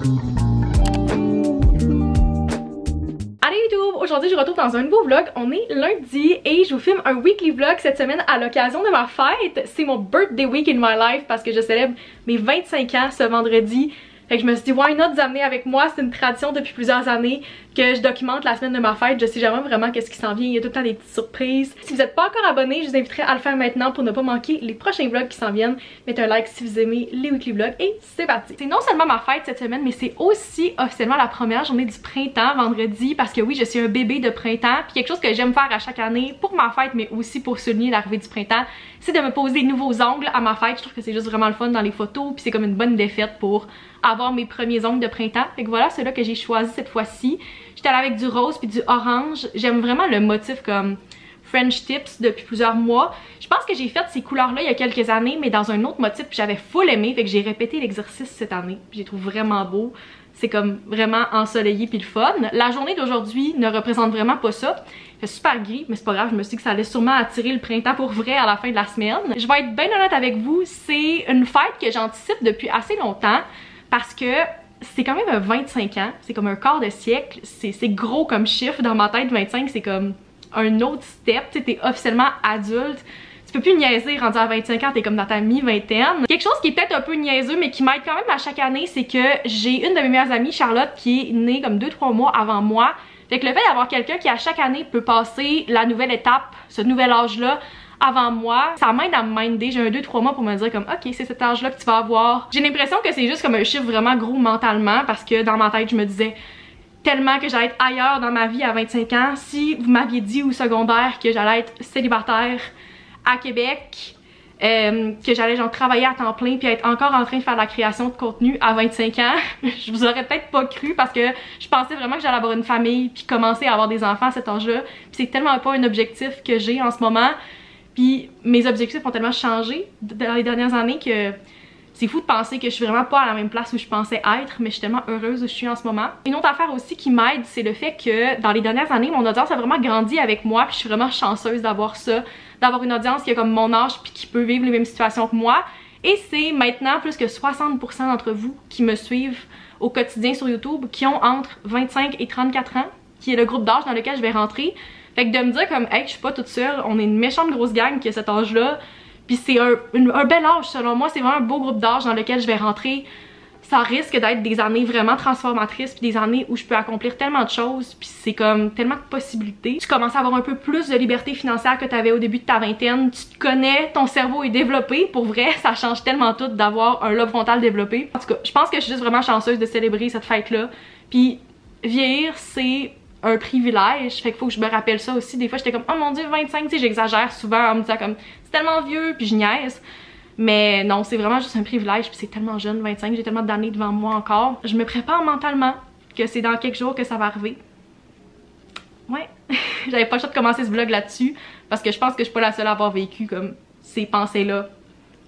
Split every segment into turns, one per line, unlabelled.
Allez YouTube, aujourd'hui je vous retrouve dans un nouveau vlog. On est lundi et je vous filme un weekly vlog cette semaine à l'occasion de ma fête. C'est mon birthday week in my life parce que je célèbre mes 25 ans ce vendredi. Fait que je me suis dit why not vous amener avec moi, c'est une tradition depuis plusieurs années que je documente la semaine de ma fête. Je sais jamais vraiment qu'est-ce qui s'en vient, il y a tout le temps des petites surprises. Si vous n'êtes pas encore abonné, je vous inviterai à le faire maintenant pour ne pas manquer les prochains vlogs qui s'en viennent. Mettez un like si vous aimez les weekly vlogs et c'est parti. C'est non seulement ma fête cette semaine mais c'est aussi officiellement la première journée du printemps vendredi parce que oui je suis un bébé de printemps puis quelque chose que j'aime faire à chaque année pour ma fête mais aussi pour souligner l'arrivée du printemps c'est de me poser de nouveaux ongles à ma fête. Je trouve que c'est juste vraiment le fun dans les photos puis c'est comme une bonne défaite pour avoir mes premiers ongles de printemps. Fait que voilà ceux-là que j'ai choisi cette fois-ci. J'étais allée avec du rose puis du orange. J'aime vraiment le motif comme French Tips depuis plusieurs mois. Je pense que j'ai fait ces couleurs-là il y a quelques années mais dans un autre motif puis j'avais full aimé. Fait que j'ai répété l'exercice cette année. Puis je les trouve vraiment beau. C'est comme vraiment ensoleillé puis le fun. La journée d'aujourd'hui ne représente vraiment pas ça. Il fait super gris, mais c'est pas grave, je me suis dit que ça allait sûrement attirer le printemps pour vrai à la fin de la semaine. Je vais être bien honnête avec vous, c'est une fête que j'anticipe depuis assez longtemps parce que c'est quand même 25 ans, c'est comme un quart de siècle, c'est gros comme chiffre dans ma tête. 25 c'est comme un autre step, tu sais, t'es officiellement adulte. Tu peux plus niaiser rendu à 25 ans, t'es comme dans ta mi-vingtaine. Quelque chose qui est peut-être un peu niaiseux mais qui m'aide quand même à chaque année, c'est que j'ai une de mes meilleures amies, Charlotte, qui est née comme 2-3 mois avant moi. Fait que le fait d'avoir quelqu'un qui à chaque année peut passer la nouvelle étape, ce nouvel âge-là, avant moi, ça m'aide à me minder. J'ai un 2-3 mois pour me dire comme ok c'est cet âge là que tu vas avoir. J'ai l'impression que c'est juste comme un chiffre vraiment gros mentalement parce que dans ma tête je me disais tellement que j'allais être ailleurs dans ma vie à 25 ans. Si vous m'aviez dit au secondaire que j'allais être célibataire à Québec, que j'allais genre travailler à temps plein puis être encore en train de faire de la création de contenu à 25 ans, je vous aurais peut-être pas cru parce que je pensais vraiment que j'allais avoir une famille puis commencer à avoir des enfants à cet âge-là. Puis c'est tellement pas un objectif que j'ai en ce moment. Puis mes objectifs ont tellement changé dans les dernières années que c'est fou de penser que je suis vraiment pas à la même place où je pensais être, mais je suis tellement heureuse où je suis en ce moment. Une autre affaire aussi qui m'aide, c'est le fait que dans les dernières années, mon audience a vraiment grandi avec moi, puis je suis vraiment chanceuse d'avoir ça, d'avoir une audience qui a comme mon âge puis qui peut vivre les mêmes situations que moi. Et c'est maintenant plus que 60% d'entre vous qui me suivent au quotidien sur YouTube qui ont entre 25 et 34 ans, qui est le groupe d'âge dans lequel je vais rentrer. Fait que de me dire comme hey je suis pas toute seule, on est une méchante grosse gang qui a cet âge là, puis c'est un bel âge selon moi, c'est vraiment un beau groupe d'âge dans lequel je vais rentrer. Ça risque d'être des années vraiment transformatrices puis des années où je peux accomplir tellement de choses puis c'est comme tellement de possibilités. Tu commences à avoir un peu plus de liberté financière que tu avais au début de ta vingtaine, tu te connais, ton cerveau est développé, pour vrai ça change tellement tout d'avoir un lobe frontal développé. En tout cas je pense que je suis juste vraiment chanceuse de célébrer cette fête là, puis vieillir c'est un privilège, fait qu'il faut que je me rappelle ça aussi. Des fois j'étais comme oh mon dieu 25, tu sais j'exagère souvent en me disant comme c'est tellement vieux puis je niaise. Mais non, c'est vraiment juste un privilège puis c'est tellement jeune, 25, j'ai tellement d'années devant moi encore. Je me prépare mentalement que c'est dans quelques jours que ça va arriver. Ouais, j'avais pas le choix de commencer ce vlog là-dessus parce que je pense que je suis pas la seule à avoir vécu comme ces pensées-là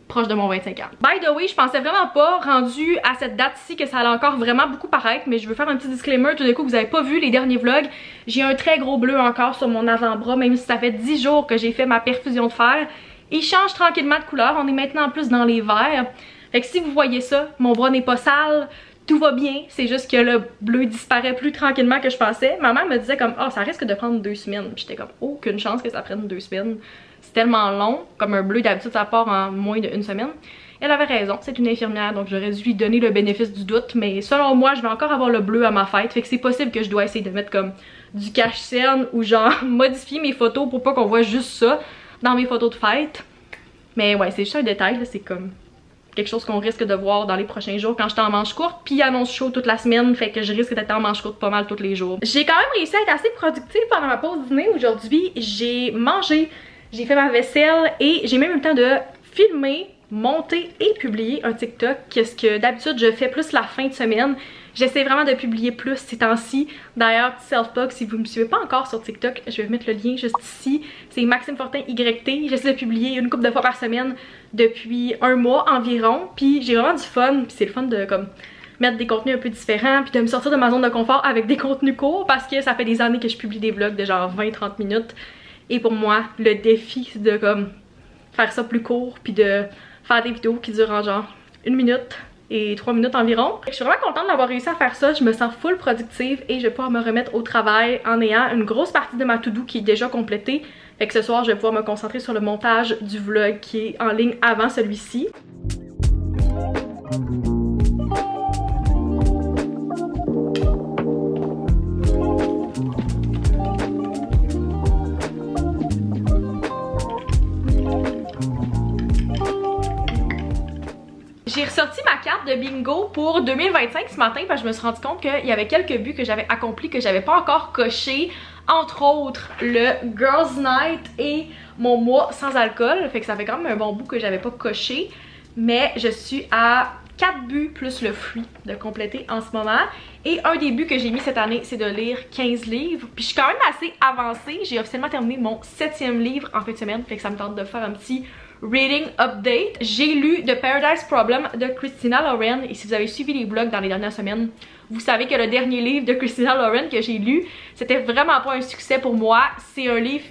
proche de mon 25 ans. By the way, je pensais vraiment pas, rendu à cette date-ci, que ça allait encore vraiment beaucoup paraître, mais je veux faire un petit disclaimer, tout d'un coup, vous avez pas vu les derniers vlogs, j'ai un très gros bleu encore sur mon avant-bras, même si ça fait 10 jours que j'ai fait ma perfusion de fer. Il change tranquillement de couleur, on est maintenant plus dans les verts. Fait que si vous voyez ça, mon bras n'est pas sale, tout va bien, c'est juste que le bleu disparaît plus tranquillement que je pensais. Ma mère me disait comme oh ça risque de prendre 2 semaines. J'étais comme aucune chance que ça prenne 2 semaines. C'est tellement long, comme un bleu d'habitude ça part en moins de 1 semaine. Elle avait raison, c'est une infirmière donc j'aurais dû lui donner le bénéfice du doute, mais selon moi je vais encore avoir le bleu à ma fête, fait que c'est possible que je dois essayer de mettre comme du cache-cerne ou genre modifier mes photos pour pas qu'on voit juste ça dans mes photos de fête. Mais ouais c'est juste un détail, c'est comme quelque chose qu'on risque de voir dans les prochains jours quand j'étais en manche courte, puis il annonce chaud toute la semaine, fait que je risque d'être en manche courte pas mal tous les jours. J'ai quand même réussi à être assez productive pendant ma pause dîner aujourd'hui. J'ai mangé, j'ai fait ma vaisselle et j'ai même eu le temps de filmer, monter et publier un TikTok, ce que d'habitude je fais plus la fin de semaine. J'essaie vraiment de publier plus ces temps-ci. D'ailleurs, petit self-plug, si vous ne me suivez pas encore sur TikTok, je vais mettre le lien juste ici. C'est Maxime Fortin YT. J'essaie de publier une couple de fois par semaine depuis 1 mois environ. Puis j'ai vraiment du fun. Puis c'est le fun de comme mettre des contenus un peu différents. Puis de me sortir de ma zone de confort avec des contenus courts. Parce que ça fait des années que je publie des vlogs de genre 20-30 minutes. Et pour moi, le défi c'est de comme faire ça plus court. Puis de faire des vidéos qui durent en genre 1 minute. et 3 minutes environ. Je suis vraiment contente d'avoir réussi à faire ça, je me sens full productive et je vais pouvoir me remettre au travail en ayant une grosse partie de ma to-do qui est déjà complétée. Fait que ce soir, je vais pouvoir me concentrer sur le montage du vlog qui est en ligne avant celui-ci. J'ai ressorti ma carte de bingo pour 2025 ce matin parce que je me suis rendu compte qu'il y avait quelques buts que j'avais accomplis que j'avais pas encore coché. Entre autres, le Girls Night et mon mois sans alcool. Fait que ça fait quand même un bon bout que j'avais pas coché. Mais je suis à 4 buts plus le fruit de compléter en ce moment. Et un des buts que j'ai mis cette année, c'est de lire 15 livres. Puis je suis quand même assez avancée. J'ai officiellement terminé mon 7e livre en fin de semaine. Fait que ça me tente de faire un petit reading update. J'ai lu The Paradise Problem de Christina Lauren. Et si vous avez suivi les blogs dans les dernières semaines, vous savez que le dernier livre de Christina Lauren que j'ai lu, c'était vraiment pas un succès pour moi. C'est un livre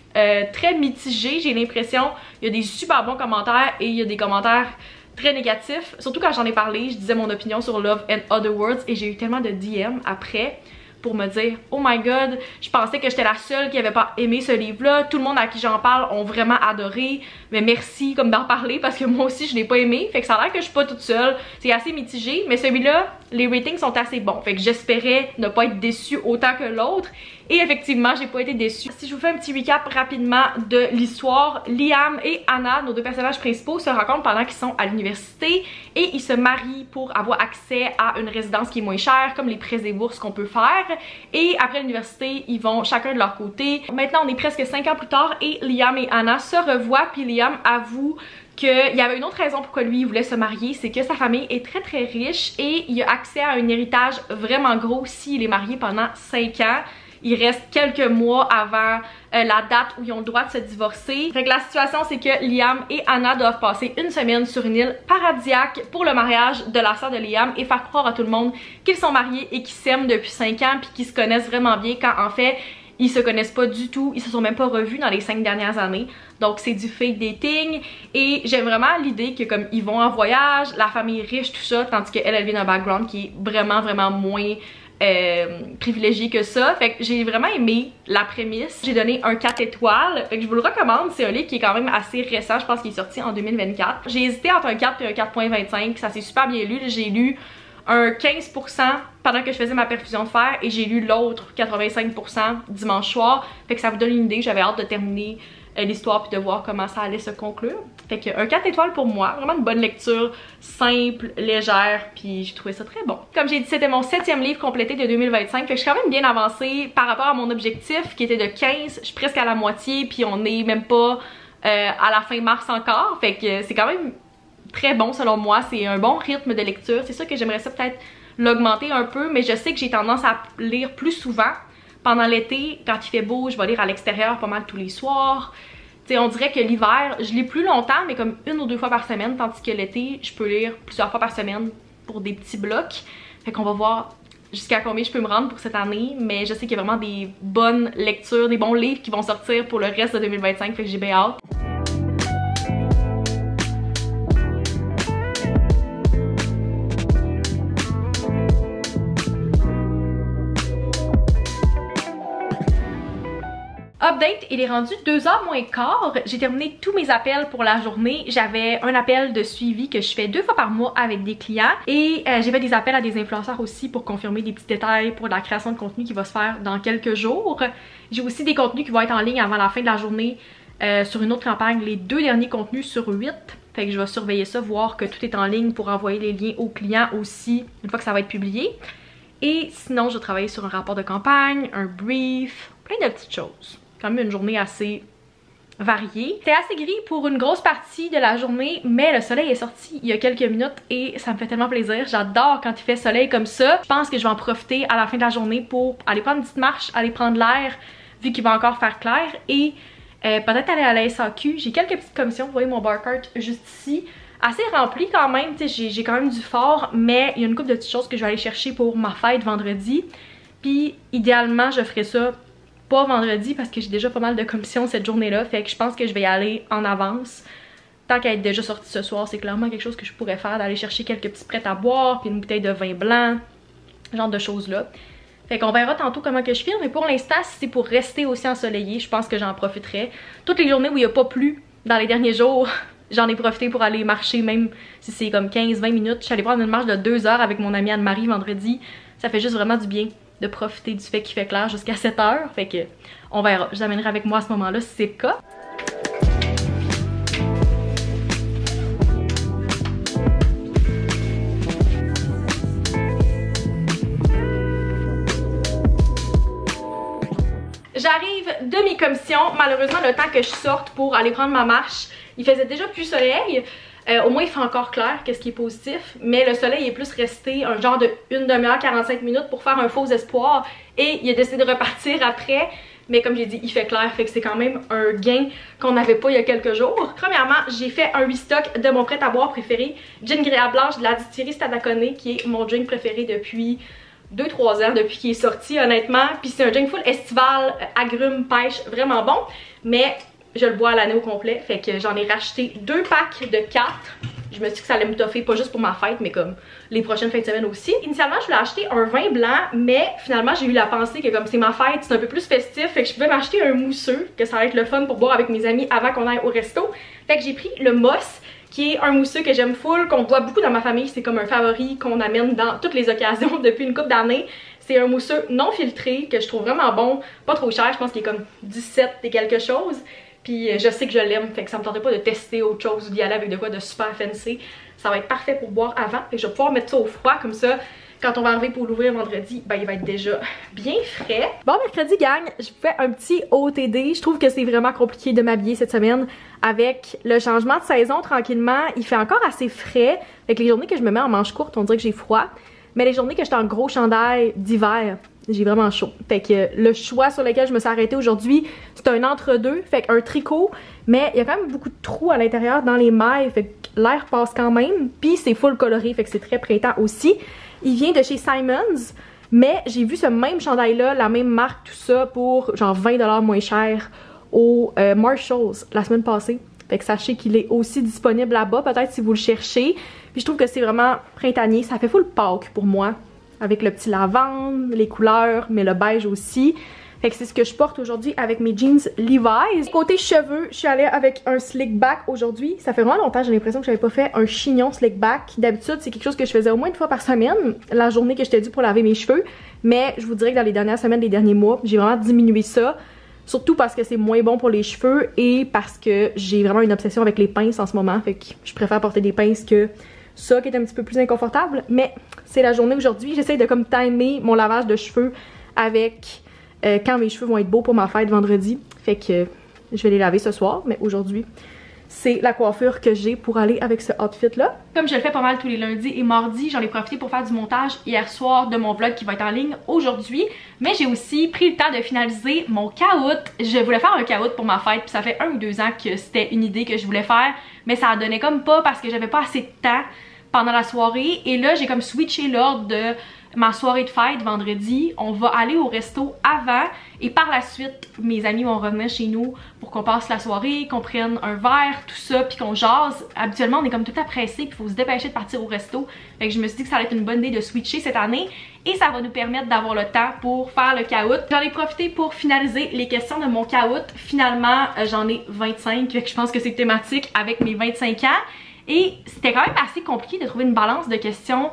très mitigé, j'ai l'impression. Il y a des super bons commentaires et il y a des commentaires très négatifs. Surtout quand j'en ai parlé, je disais mon opinion sur Love and Other Words et j'ai eu tellement de DM après pour me dire « Oh my god, je pensais que j'étais la seule qui avait pas aimé ce livre-là. Tout le monde à qui j'en parle ont vraiment adoré. Mais merci comme d'en parler parce que moi aussi je l'ai pas aimé. » Fait que ça a l'air que je suis pas toute seule. C'est assez mitigé. Mais celui-là, les ratings sont assez bons. Fait que j'espérais ne pas être déçue autant que l'autre. Et effectivement, j'ai pas été déçue. Si je vous fais un petit recap rapidement de l'histoire, Liam et Anna, nos deux personnages principaux, se rencontrent pendant qu'ils sont à l'université et ils se marient pour avoir accès à une résidence qui est moins chère, comme les prêts et bourses qu'on peut faire. Et après l'université, ils vont chacun de leur côté. Maintenant, on est presque 5 ans plus tard et Liam et Anna se revoient, puis Liam avoue qu'il y avait une autre raison pourquoi lui il voulait se marier, c'est que sa famille est très très riche et il a accès à un héritage vraiment gros s'il est marié pendant 5 ans. Il reste quelques mois avant la date où ils ont le droit de se divorcer. Fait que la situation, c'est que Liam et Anna doivent passer une semaine sur une île paradisiaque pour le mariage de la sœur de Liam et faire croire à tout le monde qu'ils sont mariés et qu'ils s'aiment depuis 5 ans puis qu'ils se connaissent vraiment bien quand en fait ils se connaissent pas du tout, ils se sont même pas revus dans les 5 dernières années. Donc c'est du fake dating et j'aime vraiment l'idée que comme ils vont en voyage, la famille est riche, tout ça, tandis qu'elle elle vient d'un background qui est vraiment moins privilégié que ça. Fait que j'ai vraiment aimé la prémisse. J'ai donné un 4 étoiles. Fait que je vous le recommande. C'est un livre qui est quand même assez récent. Je pense qu'il est sorti en 2024. J'ai hésité entre un 4 et un 4.25. Ça s'est super bien lu. J'ai lu un 15% pendant que je faisais ma perfusion de fer et j'ai lu l'autre 85% dimanche soir. Fait que ça vous donne une idée. J'avais hâte de terminer l'histoire puis de voir comment ça allait se conclure. Fait que un 4 étoiles pour moi, vraiment une bonne lecture, simple, légère, puis j'ai trouvé ça très bon. Comme j'ai dit, c'était mon 7e livre complété de 2025, fait que je suis quand même bien avancée par rapport à mon objectif qui était de 15, je suis presque à la moitié, puis on est même pas à la fin mars encore, fait que c'est quand même très bon selon moi, c'est un bon rythme de lecture, c'est sûr que j'aimerais ça peut-être l'augmenter un peu, mais je sais que j'ai tendance à lire plus souvent. Pendant l'été, quand il fait beau, je vais lire à l'extérieur pas mal tous les soirs. T'sais, on dirait que l'hiver, je lis plus longtemps, mais comme 1 ou 2 fois par semaine, tandis que l'été, je peux lire plusieurs fois par semaine pour des petits blocs. Fait qu'on va voir jusqu'à combien je peux me rendre pour cette année, mais je sais qu'il y a vraiment des bonnes lectures, des bons livres qui vont sortir pour le reste de 2025, fait que j'ai bien hâte. Update, il est rendu 2h moins quart. J'ai terminé tous mes appels pour la journée. J'avais un appel de suivi que je fais 2 fois par mois avec des clients et j'ai fait des appels à des influenceurs aussi pour confirmer des petits détails pour la création de contenu qui va se faire dans quelques jours. J'ai aussi des contenus qui vont être en ligne avant la fin de la journée sur une autre campagne, les 2 derniers contenus sur 8. Fait que je vais surveiller ça, voir que tout est en ligne pour envoyer les liens aux clients aussi une fois que ça va être publié. Et sinon, je travaille sur un rapport de campagne, un brief, plein de petites choses. Quand même une journée assez variée. C'était assez gris pour une grosse partie de la journée, mais le soleil est sorti il y a quelques minutes et ça me fait tellement plaisir. J'adore quand il fait soleil comme ça. Je pense que je vais en profiter à la fin de la journée pour aller prendre une petite marche, aller prendre l'air, vu qu'il va encore faire clair, et peut-être aller à la SAQ. J'ai quelques petites commissions, vous voyez mon bar cart juste ici. Assez rempli quand même, j'ai quand même du fort, mais il y a une couple de petites choses que je vais aller chercher pour ma fête vendredi. Puis idéalement, je ferai ça pas vendredi parce que j'ai déjà pas mal de commissions cette journée-là, fait que je pense que je vais y aller en avance tant qu'à être déjà sortie ce soir, c'est clairement quelque chose que je pourrais faire, d'aller chercher quelques petits prêts à boire, puis une bouteille de vin blanc, ce genre de choses là. Fait qu'on verra tantôt comment que je filme, mais pour l'instant, si c'est pour rester aussi ensoleillé, je pense que j'en profiterai. Toutes les journées où il n'y a pas plu dans les derniers jours, j'en ai profité pour aller marcher, même si c'est comme 15-20 minutes. Je suis allée prendre une marche de 2 heures avec mon amie Anne-Marie vendredi. Ça fait juste vraiment du bien de profiter du fait qu'il fait clair jusqu'à 7 heures. Fait que on verra. Je vous amènerai avec moi à ce moment-là si c'est le cas. J'arrive de mes commissions, malheureusement le temps que je sorte pour aller prendre ma marche, il faisait déjà plus soleil, au moins il fait encore clair, qu'est-ce qui est positif, mais le soleil est plus resté un genre de 1 demi-heure, 45 minutes pour faire un faux espoir et il a décidé de repartir après, mais comme j'ai dit, il fait clair, fait que c'est quand même un gain qu'on n'avait pas il y a quelques jours. Premièrement, j'ai fait un restock de mon prêt à boire préféré, Gin Gréa Blanche de la distillerie Stadacone, qui est mon drink préféré depuis 2-3 ans depuis qu'il est sorti honnêtement, puis c'est un drink full estival, agrumes, pêche, vraiment bon, mais je le bois à l'année au complet, fait que j'en ai racheté 2 packs de 4. Je me suis dit que ça allait me toffer, pas juste pour ma fête, mais comme les prochaines fins de semaine aussi. Initialement, je voulais acheter un vin blanc, mais finalement, j'ai eu la pensée que comme c'est ma fête, c'est un peu plus festif, fait que je pouvais m'acheter un mousseux, que ça va être le fun pour boire avec mes amis avant qu'on aille au resto. Fait que j'ai pris le Moss, qui est un mousseux que j'aime full, qu'on boit beaucoup dans ma famille, c'est comme un favori qu'on amène dans toutes les occasions depuis une couple d'années. C'est un mousseux non filtré que je trouve vraiment bon, pas trop cher, je pense qu'il est comme 17 et quelque chose. Puis je sais que je l'aime, fait que ça me tentait pas de tester autre chose ou d'y aller avec de quoi de super fancy. Ça va être parfait pour boire avant, et je vais pouvoir mettre ça au froid comme ça. Quand on va arriver pour l'ouvrir vendredi, ben il va être déjà bien frais. Bon mercredi gang, je fais un petit OTD. Je trouve que c'est vraiment compliqué de m'habiller cette semaine avec le changement de saison tranquillement. Il fait encore assez frais. Avec les journées que je me mets en manches courtes, on dirait que j'ai froid. Mais les journées que j'étais en gros chandail d'hiver, j'ai vraiment chaud. Fait que le choix sur lequel je me suis arrêtée aujourd'hui, c'est un entre-deux. Fait qu'un tricot, mais il y a quand même beaucoup de trous à l'intérieur dans les mailles. Fait que l'air passe quand même. Puis c'est full coloré, fait que c'est très printemps aussi. Il vient de chez Simons, mais j'ai vu ce même chandail-là, la même marque, tout ça, pour genre 20$ moins cher au Marshalls la semaine passée. Fait que sachez qu'il est aussi disponible là-bas, peut-être si vous le cherchez. Puis je trouve que c'est vraiment printanier, ça fait full Pâques pour moi. Avec le petit lavande, les couleurs, mais le beige aussi. Fait que c'est ce que je porte aujourd'hui avec mes jeans Levi's. Côté cheveux, je suis allée avec un slick back aujourd'hui. Ça fait vraiment longtemps, j'ai l'impression que j'avais pas fait un chignon slick back. D'habitude, c'est quelque chose que je faisais au moins 1 fois par semaine, la journée que j'étais due pour laver mes cheveux. Mais je vous dirais que dans les dernières semaines, les derniers mois, j'ai vraiment diminué ça. Surtout parce que c'est moins bon pour les cheveux et parce que j'ai vraiment une obsession avec les pinces en ce moment. Fait que je préfère porter des pinces que ça qui est un petit peu plus inconfortable. Mais c'est la journée aujourd'hui. J'essaie de comme timer mon lavage de cheveux avec quand mes cheveux vont être beaux pour ma fête vendredi. Fait que je vais les laver ce soir. Mais aujourd'hui, c'est la coiffure que j'ai pour aller avec ce outfit là. Comme je le fais pas mal tous les lundis et mardis, j'en ai profité pour faire du montage hier soir de mon vlog qui va être en ligne aujourd'hui. Mais j'ai aussi pris le temps de finaliser mon caout. Je voulais faire un caout pour ma fête, puis ça fait 1 ou 2 ans que c'était une idée que je voulais faire, mais ça donnait comme pas parce que j'avais pas assez de temps pendant la soirée. Et là j'ai comme switché l'ordre de ma soirée de fête vendredi. On va aller au resto avant et par la suite mes amis vont revenir chez nous pour qu'on passe la soirée, qu'on prenne un verre, tout ça, puis qu'on jase. Habituellement on est comme tout pressé, puis il faut se dépêcher de partir au resto. Fait que je me suis dit que ça allait être une bonne idée de switcher cette année et ça va nous permettre d'avoir le temps pour faire le caout. J'en ai profité pour finaliser les questions de mon caout. Finalement j'en ai 25, fait que je pense que c'est thématique avec mes 25 ans. Et c'était quand même assez compliqué de trouver une balance de questions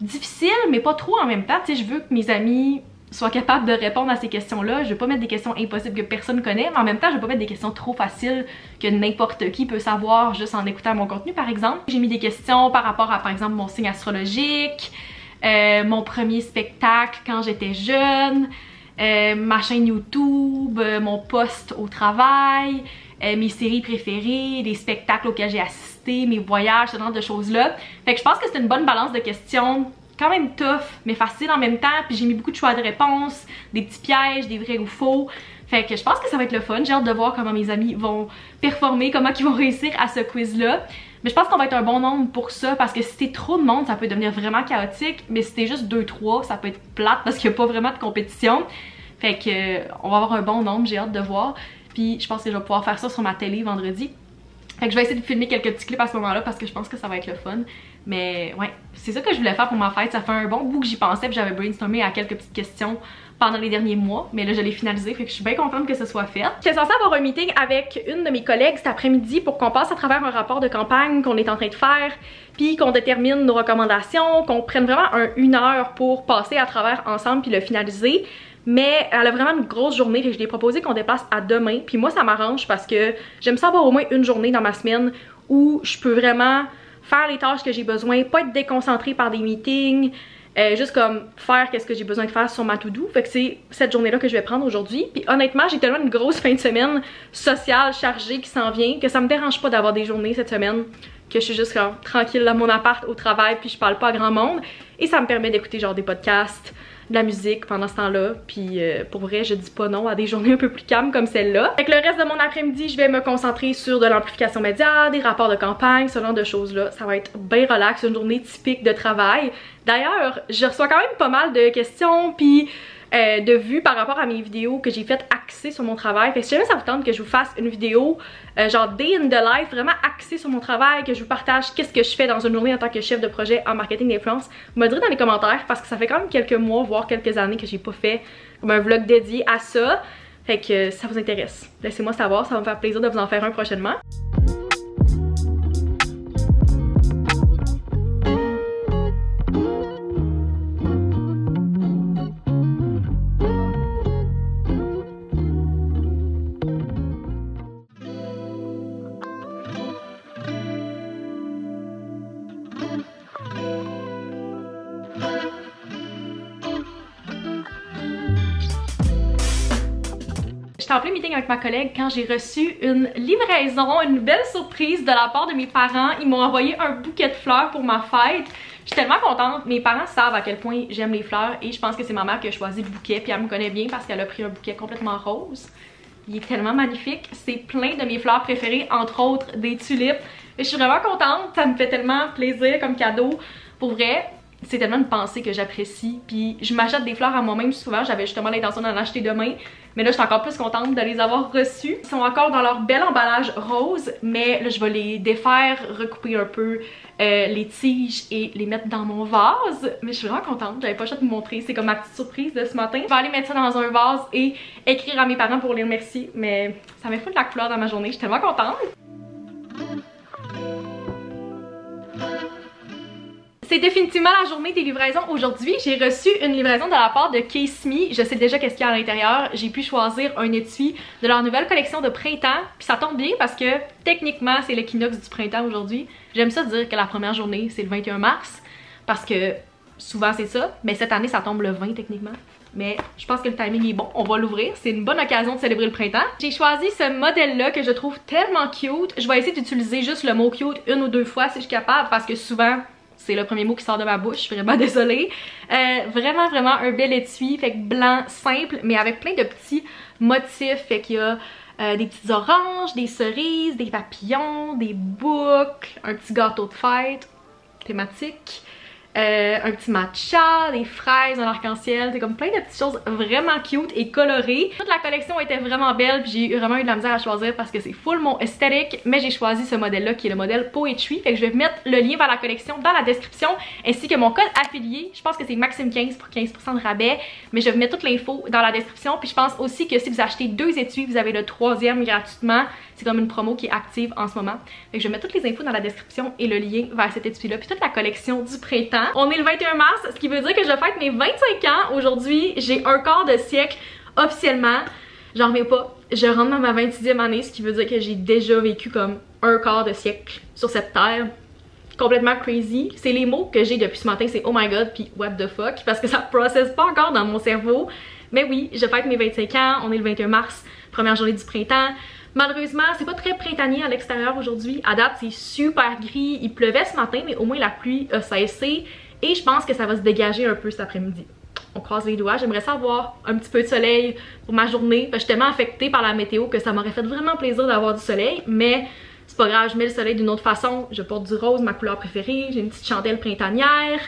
difficiles, mais pas trop en même temps. Tu sais, je veux que mes amis soient capables de répondre à ces questions-là. Je veux pas mettre des questions impossibles que personne connaît, mais en même temps, je veux pas mettre des questions trop faciles que n'importe qui peut savoir juste en écoutant mon contenu, par exemple. J'ai mis des questions par rapport à, par exemple, mon signe astrologique, mon premier spectacle quand j'étais jeune, ma chaîne YouTube, mon poste au travail, mes séries préférées, les spectacles auxquels j'ai assisté, mes voyages, ce genre de choses-là. Fait que je pense que c'est une bonne balance de questions, quand même tough, mais facile en même temps. Puis j'ai mis beaucoup de choix de réponses, des petits pièges, des vrais ou faux. Fait que je pense que ça va être le fun. J'ai hâte de voir comment mes amis vont performer, comment ils vont réussir à ce quiz-là. Mais je pense qu'on va être un bon nombre pour ça, parce que si c'était trop de monde, ça peut devenir vraiment chaotique. Mais si c'était juste 2-3, ça peut être plate parce qu'il n'y a pas vraiment de compétition. Fait que on va avoir un bon nombre, j'ai hâte de voir. Puis je pense que je vais pouvoir faire ça sur ma télé vendredi. Fait que je vais essayer de filmer quelques petits clips à ce moment-là parce que je pense que ça va être le fun. Mais ouais, c'est ça que je voulais faire pour ma fête. Ça fait un bon bout que j'y pensais puis j'avais brainstormé à quelques petites questions pendant les derniers mois. Mais là, je l'ai finalisé, fait que je suis bien contente que ce soit fait. J'étais censée avoir un meeting avec une de mes collègues cet après-midi pour qu'on passe à travers un rapport de campagne qu'on est en train de faire, puis qu'on détermine nos recommandations, qu'on prenne vraiment une heure pour passer à travers ensemble puis le finaliser. Mais elle a vraiment une grosse journée, fait que je lui ai proposé qu'on déplace à demain. Puis moi, ça m'arrange parce que j'aime ça avoir au moins une journée dans ma semaine où je peux vraiment faire les tâches que j'ai besoin, pas être déconcentrée par des meetings, juste comme faire qu'est-ce que j'ai besoin de faire sur ma to-do. Fait que c'est cette journée-là que je vais prendre aujourd'hui. Puis honnêtement, j'ai tellement une grosse fin de semaine sociale chargée qui s'en vient que ça me dérange pas d'avoir des journées cette semaine, que je suis juste comme tranquille dans mon appart au travail puis je parle pas à grand monde. Et ça me permet d'écouter genre des podcasts, de la musique pendant ce temps-là, puis pour vrai je dis pas non à des journées un peu plus calmes comme celle-là. Avec le reste de mon après-midi, je vais me concentrer sur de l'amplification média, des rapports de campagne, ce genre de choses-là. Ça va être bien relax, une journée typique de travail. D'ailleurs, je reçois quand même pas mal de questions puis de vues par rapport à mes vidéos que j'ai faites axées sur mon travail. Fait que si jamais ça vous tente que je vous fasse une vidéo genre day in the life, vraiment axée sur mon travail, que je vous partage qu'est-ce que je fais dans une journée en tant que chef de projet en marketing d'influence, vous me direz dans les commentaires parce que ça fait quand même quelques mois, voire quelques années que j'ai pas fait comme un vlog dédié à ça. Fait que ça vous intéresse, laissez-moi savoir, ça va me faire plaisir de vous en faire un prochainement. J'étais en plein meeting avec ma collègue quand j'ai reçu une livraison, une belle surprise de la part de mes parents. Ils m'ont envoyé un bouquet de fleurs pour ma fête. Je suis tellement contente. Mes parents savent à quel point j'aime les fleurs et je pense que c'est ma mère qui a choisi le bouquet. Puis elle me connaît bien parce qu'elle a pris un bouquet complètement rose. Il est tellement magnifique. C'est plein de mes fleurs préférées, entre autres des tulipes. Et je suis vraiment contente. Ça me fait tellement plaisir comme cadeau. Pour vrai, c'est tellement une pensée que j'apprécie. Puis je m'achète des fleurs à moi-même souvent. J'avais justement l'intention d'en acheter demain. Mais là, je suis encore plus contente de les avoir reçues. Ils sont encore dans leur bel emballage rose. Mais là, je vais les défaire, recouper un peu les tiges et les mettre dans mon vase. Mais je suis vraiment contente. J'avais pas le choix de vous montrer. C'est comme ma petite surprise de ce matin. Je vais aller mettre ça dans un vase et écrire à mes parents pour les remercier. Mais ça met fou de la couleur dans ma journée. Je suis tellement contente. C'est définitivement la journée des livraisons aujourd'hui. J'ai reçu une livraison de la part de Case Me. Je sais déjà qu'est-ce qu'il y a à l'intérieur. J'ai pu choisir un étui de leur nouvelle collection de printemps. Puis ça tombe bien parce que techniquement c'est l'équinoxe du printemps aujourd'hui. J'aime ça dire que la première journée c'est le 21 mars parce que souvent c'est ça. Mais cette année ça tombe le 20 techniquement. Mais je pense que le timing est bon, on va l'ouvrir. C'est une bonne occasion de célébrer le printemps. J'ai choisi ce modèle-là que je trouve tellement cute. Je vais essayer d'utiliser juste le mot cute une ou deux fois si je suis capable parce que souvent c'est le premier mot qui sort de ma bouche, je suis vraiment désolée. Vraiment un bel étui, fait que blanc, simple, mais avec plein de petits motifs. Fait qu'il y a des petites oranges, des cerises, des papillons, des boucles, un petit gâteau de fête thématique. Un petit matcha, des fraises en arc-en-ciel, c'est comme plein de petites choses vraiment cute et colorées. Toute la collection était vraiment belle puis j'ai vraiment eu de la misère à choisir parce que c'est full mon esthétique, mais j'ai choisi ce modèle là qui est le modèle Poetry. Fait que je vais mettre le lien vers la collection dans la description ainsi que mon code affilié. Je pense que c'est Maxime15 pour 15% de rabais, mais je vais mettre toute l'info dans la description. Puis je pense aussi que si vous achetez 2 étuis, vous avez le 3e gratuitement. C'est comme une promo qui est active en ce moment. Fait que je vais mettre toutes les infos dans la description et le lien vers cet étui là puis toute la collection du printemps. On est le 21 mars, ce qui veut dire que je fête mes 25 ans. Aujourd'hui, j'ai un quart de siècle officiellement. J'en reviens pas. Je rentre dans ma 26e année, ce qui veut dire que j'ai déjà vécu comme un quart de siècle sur cette terre. Complètement crazy. C'est les mots que j'ai depuis ce matin, c'est oh my god puis what the fuck, parce que ça processe pas encore dans mon cerveau. Mais oui, je fête mes 25 ans, on est le 21 mars, première journée du printemps. Malheureusement, c'est pas très printanier à l'extérieur aujourd'hui. À date, c'est super gris. Il pleuvait ce matin, mais au moins la pluie a cessé. Et je pense que ça va se dégager un peu cet après-midi. On croise les doigts. J'aimerais ça avoir un petit peu de soleil pour ma journée. Je suis tellement affectée par la météo que ça m'aurait fait vraiment plaisir d'avoir du soleil. Mais c'est pas grave, je mets le soleil d'une autre façon. Je porte du rose, ma couleur préférée. J'ai une petite chandelle printanière.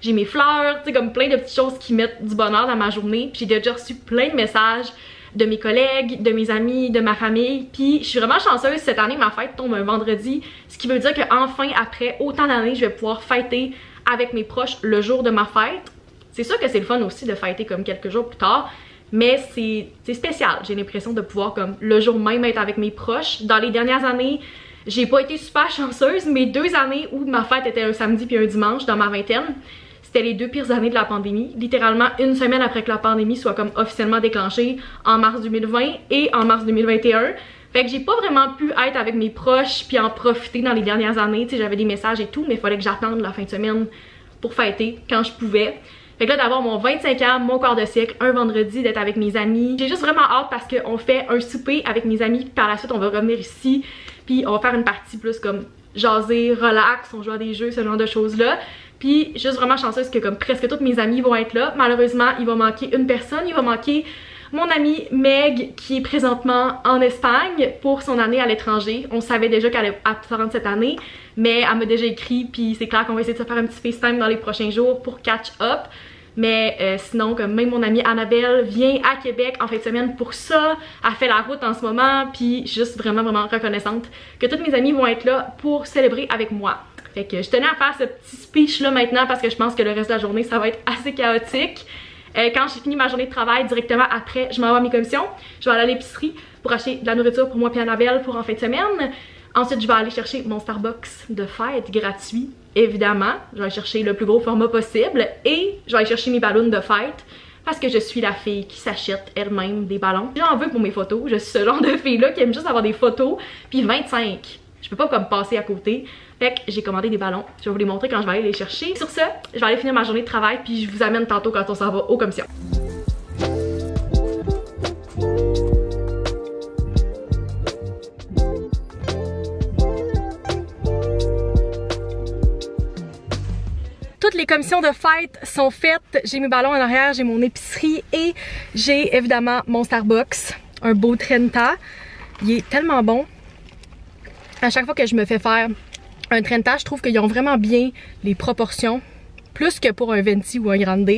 J'ai mes fleurs. Tu sais, comme plein de petites choses qui mettent du bonheur dans ma journée. Puis j'ai déjà reçu plein de messages de mes collègues, de mes amis, de ma famille. Puis je suis vraiment chanceuse, cette année ma fête tombe un vendredi, ce qui veut dire qu'enfin après autant d'années, je vais pouvoir fêter avec mes proches le jour de ma fête. C'est sûr que c'est le fun aussi de fêter comme quelques jours plus tard, mais c'est spécial. J'ai l'impression de pouvoir comme le jour même être avec mes proches. Dans les dernières années, j'ai pas été super chanceuse, mais 2 années où ma fête était un samedi puis un dimanche dans ma vingtaine, c'était les 2 pires années de la pandémie. Littéralement une semaine après que la pandémie soit comme officiellement déclenchée en mars 2020 et en mars 2021. Fait que j'ai pas vraiment pu être avec mes proches puis en profiter dans les dernières années. Tu sais, j'avais des messages et tout, mais il fallait que j'attende la fin de semaine pour fêter quand je pouvais. Fait que là, d'avoir mon 25 ans, mon quart de siècle, un vendredi, d'être avec mes amis. J'ai juste vraiment hâte parce qu'on fait un souper avec mes amis. Puis par la suite, on va revenir ici. Puis on va faire une partie plus comme jaser, relax, on joue à des jeux, ce genre de choses-là. Puis juste vraiment chanceuse que comme presque toutes mes amies vont être là. Malheureusement, il va manquer une personne. Il va manquer mon amie Meg qui est présentement en Espagne pour son année à l'étranger. On savait déjà qu'elle allait absente cette année, mais elle m'a déjà écrit. Puis c'est clair qu'on va essayer de se faire un petit FaceTime dans les prochains jours pour catch up. Mais sinon, comme même mon amie Annabelle vient à Québec en fin de semaine pour ça. Elle fait la route en ce moment. Puis juste vraiment reconnaissante que toutes mes amies vont être là pour célébrer avec moi. Fait que je tenais à faire ce petit speech là maintenant parce que je pense que le reste de la journée ça va être assez chaotique. Quand j'ai fini ma journée de travail, directement après, je m'en vais à mes commissions. Je vais aller à l'épicerie pour acheter de la nourriture pour moi et Annabelle pour en fin de semaine. Ensuite, je vais aller chercher mon Starbucks de fête gratuit, évidemment. Je vais aller chercher le plus gros format possible et je vais aller chercher mes ballons de fête parce que je suis la fille qui s'achète elle-même des ballons. J'en veux pour mes photos. Je suis ce genre de fille-là qui aime juste avoir des photos. Puis 25. Je peux pas comme passer à côté. Fait que j'ai commandé des ballons. Je vais vous les montrer quand je vais aller les chercher. Sur ce, je vais aller finir ma journée de travail puis je vous amène tantôt quand on s'en va aux commissions. Toutes les commissions de fête sont faites. J'ai mes ballons en arrière, j'ai mon épicerie et j'ai évidemment mon Starbucks. Un beau Trenta. Il est tellement bon. À chaque fois que je me fais faire un Trenta, je trouve qu'ils ont vraiment bien les proportions. Plus que pour un Venti ou un Grande.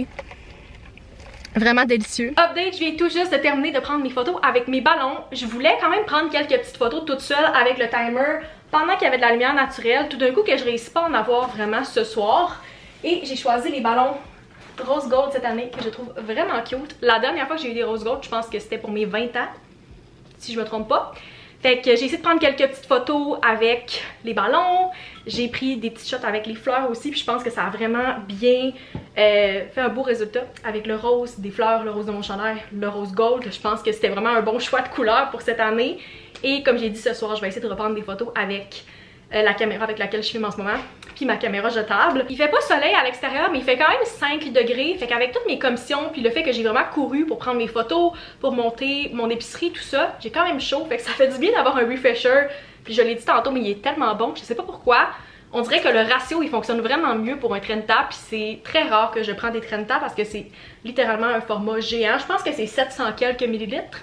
Vraiment délicieux. Update, je viens tout juste de terminer de prendre mes photos avec mes ballons. Je voulais quand même prendre quelques petites photos toute seule avec le timer pendant qu'il y avait de la lumière naturelle. Tout d'un coup que je réussis pas à en avoir vraiment ce soir. Et j'ai choisi les ballons rose gold cette année que je trouve vraiment cute. La dernière fois que j'ai eu des rose gold, je pense que c'était pour mes 20 ans, si je me trompe pas. Fait que j'ai essayé de prendre quelques petites photos avec les ballons. J'ai pris des petits shots avec les fleurs aussi. Puis je pense que ça a vraiment bien fait un beau résultat avec le rose des fleurs, le rose de mon chandail, le rose gold. Je pense que c'était vraiment un bon choix de couleur pour cette année. Et comme j'ai dit ce soir, je vais essayer de reprendre des photos avec la caméra avec laquelle je filme en ce moment, puis ma caméra jetable. Il fait pas soleil à l'extérieur, mais il fait quand même 5 degrés, fait qu'avec toutes mes commissions, puis le fait que j'ai vraiment couru pour prendre mes photos, pour monter mon épicerie, tout ça, j'ai quand même chaud, fait que ça fait du bien d'avoir un refresher. Puis je l'ai dit tantôt, mais il est tellement bon, je sais pas pourquoi. On dirait que le ratio, il fonctionne vraiment mieux pour un Trenta, puis c'est très rare que je prends des Trenta parce que c'est littéralement un format géant. Je pense que c'est 700 quelques millilitres.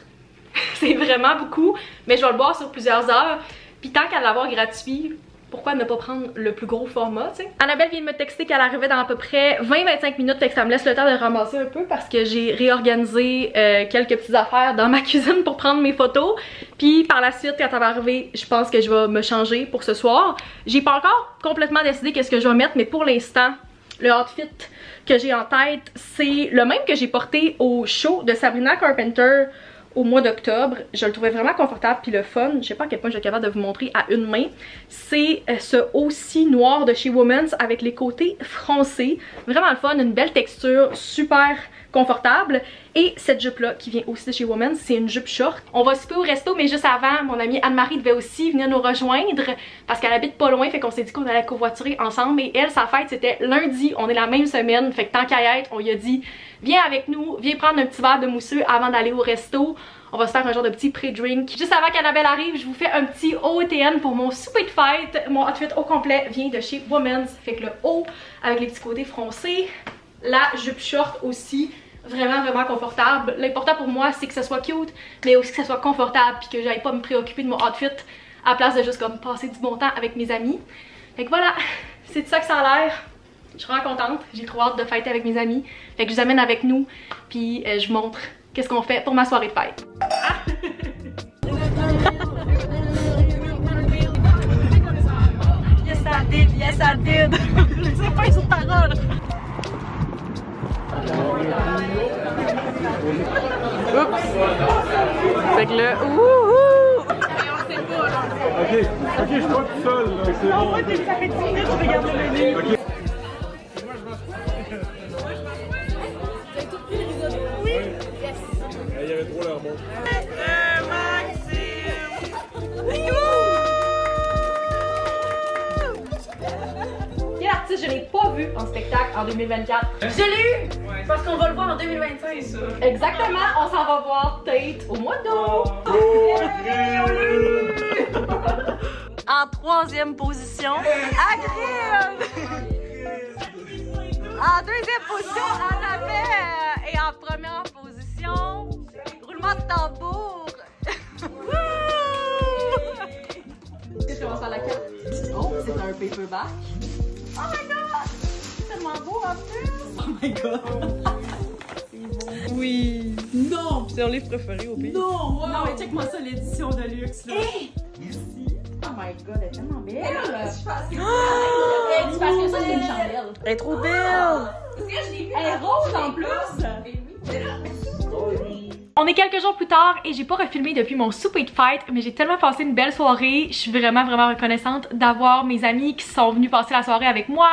C'est vraiment beaucoup, mais je vais le boire sur plusieurs heures. Puis tant qu'à l'avoir gratuit, pourquoi ne pas prendre le plus gros format, tu sais? Annabelle vient de me texter qu'elle arrivait dans à peu près 20-25 minutes, fait que ça me laisse le temps de ramasser un peu parce que j'ai réorganisé quelques petites affaires dans ma cuisine pour prendre mes photos. Puis par la suite, quand elle va arriver, je pense que je vais me changer pour ce soir. J'ai pas encore complètement décidé qu'est-ce que je vais mettre, mais pour l'instant, le outfit que j'ai en tête, c'est le même que j'ai porté au show de Sabrina Carpenter au mois d'octobre. Je le trouvais vraiment confortable puis le fun. Je sais pas à quel point je suis capable de vous montrer à une main. C'est ce aussi noir de chez Women's avec les côtés froncés. Vraiment le fun, une belle texture, super confortable. Et cette jupe là qui vient aussi de chez Women's, c'est une jupe short. On va souper au resto, mais juste avant, mon amie Anne-Marie devait aussi venir nous rejoindre parce qu'elle habite pas loin, fait qu'on s'est dit qu'on allait covoiturer ensemble. Et elle, sa fête c'était lundi, on est la même semaine, fait que tant qu'à y être, on lui a dit viens avec nous, viens prendre un petit verre de mousseux avant d'aller au resto. On va se faire un genre de petit pré-drink. Juste avant qu'Annabelle arrive, je vous fais un petit OOTN pour mon souper de fête. Mon outfit au complet vient de chez Women's. Fait que le haut avec les petits côtés froncés. La jupe short aussi, vraiment confortable. L'important pour moi, c'est que ce soit cute, mais aussi que ce soit confortable puis que j'aille pas me préoccuper de mon outfit à la place de juste comme passer du bon temps avec mes amis. Fait que voilà, c'est de ça que ça a l'air. Je suis vraiment contente, j'ai trop hâte de fêter avec mes amis. Fait que je vous amène avec nous, puis je vous montre qu'est-ce qu'on fait pour ma soirée de fête.
Yes I did, yes I did. C'est pas sur parole.
Oups! Fait que là, ouhou!
Ok, je suis pas tout seul, là, c'est bon.
Ça fait 10 minutes que je regarde le menu.
Okay. Oui. Il y avait trop l'air bon.
Quel artiste je n'ai pas vu en spectacle en 2024? Je l'ai eu! Parce qu'on va le voir en 2025. Ça. Exactement, on s'en va voir Tate au mois d'août.
En troisième position, Agriel. En deuxième position, Annabelle. Et en première position, roulement de tambour.
Qu'est-ce qu'on va faire la carte? Oh, c'est un paperback.
Oh my god! C'est tellement beau en plus! Oh my god! Oui! Non! C'est mon livre préféré au pays. Non! Wow. Non, mais check-moi ça, l'édition de luxe là! Hey. Merci!
Oh my god, elle est tellement belle!
C'est parce que ça, c'est une chandelle! Elle est trop belle! Elle est rose en plus!
On est quelques jours plus tard et j'ai pas refilmé depuis mon souper de fête, mais j'ai tellement passé une belle soirée. Je suis vraiment reconnaissante d'avoir mes amis qui sont venus passer la soirée avec moi.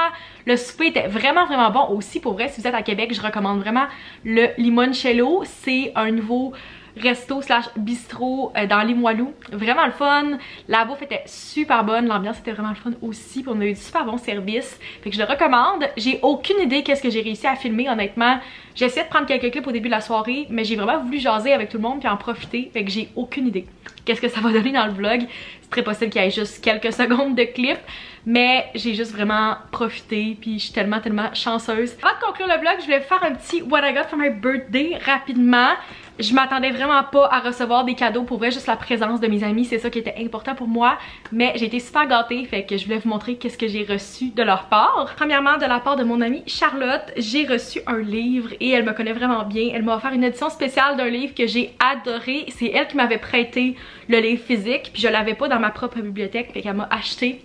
Le souper était vraiment bon aussi. Pour vrai, si vous êtes à Québec, je recommande vraiment le Limoncello. C'est un nouveau resto / bistrot dans Limoilou. Vraiment le fun. La bouffe était super bonne. L'ambiance était vraiment le fun aussi. Puis on a eu du super bon service. Fait que je le recommande. J'ai aucune idée qu'est-ce que j'ai réussi à filmer honnêtement. J'ai essayé de prendre quelques clips au début de la soirée, mais j'ai vraiment voulu jaser avec tout le monde puis en profiter. Fait que j'ai aucune idée qu'est-ce que ça va donner dans le vlog. C'est très possible qu'il y ait juste quelques secondes de clips, mais j'ai juste vraiment profité puis je suis tellement chanceuse. Avant de conclure le vlog, je voulais faire un petit what I got for my birthday rapidement. Je m'attendais vraiment pas à recevoir des cadeaux, pour vrai, juste la présence de mes amis, c'est ça qui était important pour moi, mais j'ai été super gâtée, fait que je voulais vous montrer qu'est-ce que j'ai reçu de leur part. Premièrement, de la part de mon amie Charlotte, j'ai reçu un livre et elle me connaît vraiment bien. Elle m'a offert une édition spéciale d'un livre que j'ai adoré. C'est elle qui m'avait prêté le livre physique, puis je l'avais pas dans ma propre bibliothèque, fait qu'elle m'a acheté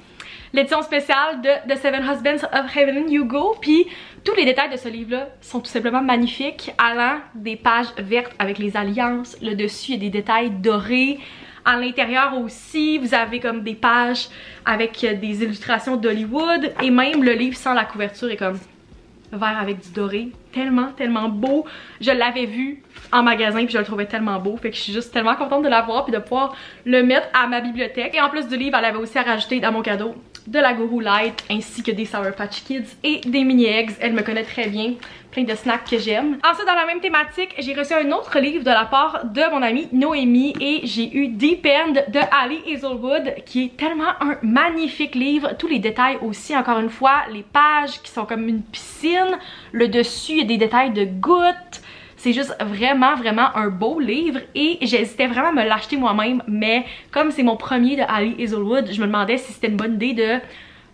l'édition spéciale de The Seven Husbands of Evelyn Hugo, puis tous les détails de ce livre-là sont tout simplement magnifiques, allant des pages vertes avec les alliances, le dessus il y a des détails dorés, à l'intérieur aussi vous avez comme des pages avec des illustrations d'Hollywood, et même le livre sans la couverture est comme vert avec du doré, tellement beau. Je l'avais vu en magasin puis je le trouvais tellement beau, fait que je suis juste tellement contente de l'avoir puis de pouvoir le mettre à ma bibliothèque. Et en plus du livre, elle avait aussi à rajouter dans mon cadeau de la Guru Light ainsi que des Sour Patch Kids et des mini eggs. Elle me connaît très bien, plein de snacks que j'aime. Ensuite, dans la même thématique, j'ai reçu un autre livre de la part de mon amie Noémie et j'ai eu Deep End de Ali Hazelwood qui est tellement un magnifique livre. Tous les détails aussi, encore une fois, les pages qui sont comme une piscine, le dessus il y a des détails de gouttes. C'est juste vraiment un beau livre et j'hésitais vraiment à me l'acheter moi-même, mais comme c'est mon premier de Ali Hazelwood, je me demandais si c'était une bonne idée de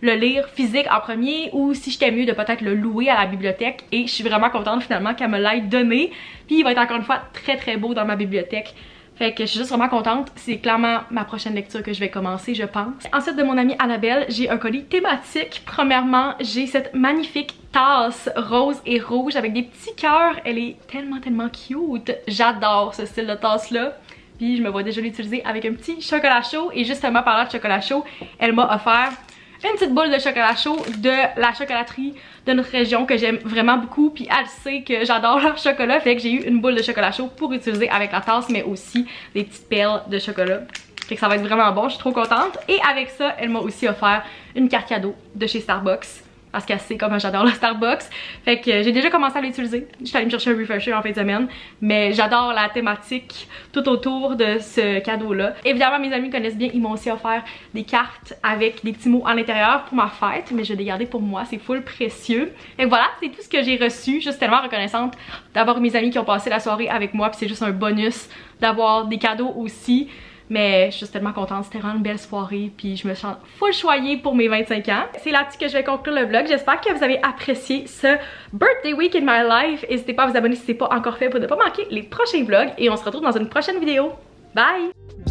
le lire physique en premier ou si j'étais mieux de peut-être le louer à la bibliothèque, et je suis vraiment contente finalement qu'elle me l'ait donné. Puis il va être encore une fois très beau dans ma bibliothèque. Fait que je suis juste vraiment contente, c'est clairement ma prochaine lecture que je vais commencer, je pense. Ensuite, de mon amie Annabelle, j'ai un colis thématique. Premièrement, j'ai cette magnifique tasse rose et rouge avec des petits cœurs. Elle est tellement cute. J'adore ce style de tasse-là. Puis je me vois déjà l'utiliser avec un petit chocolat chaud. Et justement, parlant de chocolat chaud, elle m'a offert une petite boule de chocolat chaud de la chocolaterie de notre région que j'aime vraiment beaucoup, puis elle sait que j'adore leur chocolat, fait que j'ai eu une boule de chocolat chaud pour utiliser avec la tasse, mais aussi des petites perles de chocolat, fait que ça va être vraiment bon, je suis trop contente. Et avec ça, elle m'a aussi offert une carte cadeau de chez Starbucks, parce qu'elle sait comment j'adore le Starbucks. Fait que j'ai déjà commencé à l'utiliser. Je suis allée me chercher un refresher en fin de semaine. Mais j'adore la thématique tout autour de ce cadeau-là. Évidemment, mes amis connaissent bien. Ils m'ont aussi offert des cartes avec des petits mots à l'intérieur pour ma fête. Mais je vais les garder pour moi. C'est full précieux. Et voilà, c'est tout ce que j'ai reçu. Juste tellement reconnaissante d'avoir mes amis qui ont passé la soirée avec moi. Puis c'est juste un bonus d'avoir des cadeaux aussi. Mais je suis juste tellement contente, c'était vraiment une belle soirée, puis je me sens full choyée pour mes 25 ans. C'est là-dessus que je vais conclure le vlog. J'espère que vous avez apprécié ce birthday week in my life. N'hésitez pas à vous abonner si ce n'est pas encore fait pour ne pas manquer les prochains vlogs, et on se retrouve dans une prochaine vidéo. Bye!